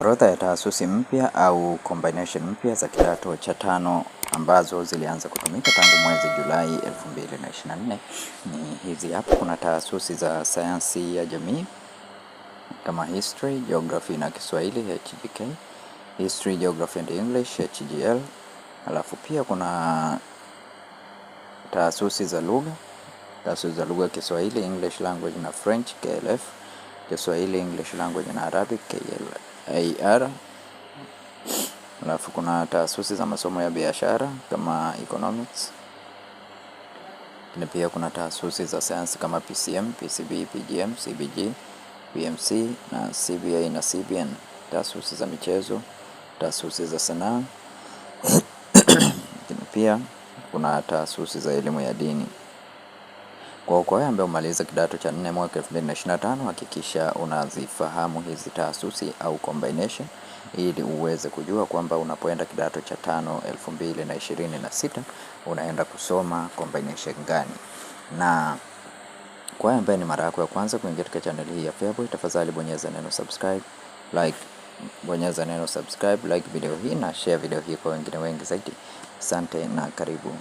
Orodha ya taasisi mpya au combination mpya za kidato cha tano ambazo zilianza kutumika tangu mwezi Julai 2024 ni hizi hapa. Kuna taasisi za sayansi ya jamii kama History, Geography na Kiswahili HGK, History, Geography and English HGL. Alafu pia kuna taasisi za lugha Kiswahili, English Language na French KLF, Kiswahili, English Language na Arabic KLAR. Alafu kuna taasisi za masomo ya biashara kama Economics. Pia kuna taasisi za sayansi kama PCM, PCB, PGM, CBG, PMC na CBA na CBN. Taasisi za michezo, taasisi za sanaa. Pia kuna taasisi za elimu ya dini. Kwa wewe ambaye umaliza kidato cha 4 mwaka 2025, hakikisha unazifahamu hizi taasisi au combination ili uweze kujua kwamba unapoenda kidato cha 5 2026 unaenda kusoma combination gani. Na kwa wewe ambaye ni mara yako ya kwanza kuingia katika channel hii ya Feaboy, tafadhali bonyeza neno subscribe, like video hii na share video hii kwa wengine wengi zaidi. Asante na karibu.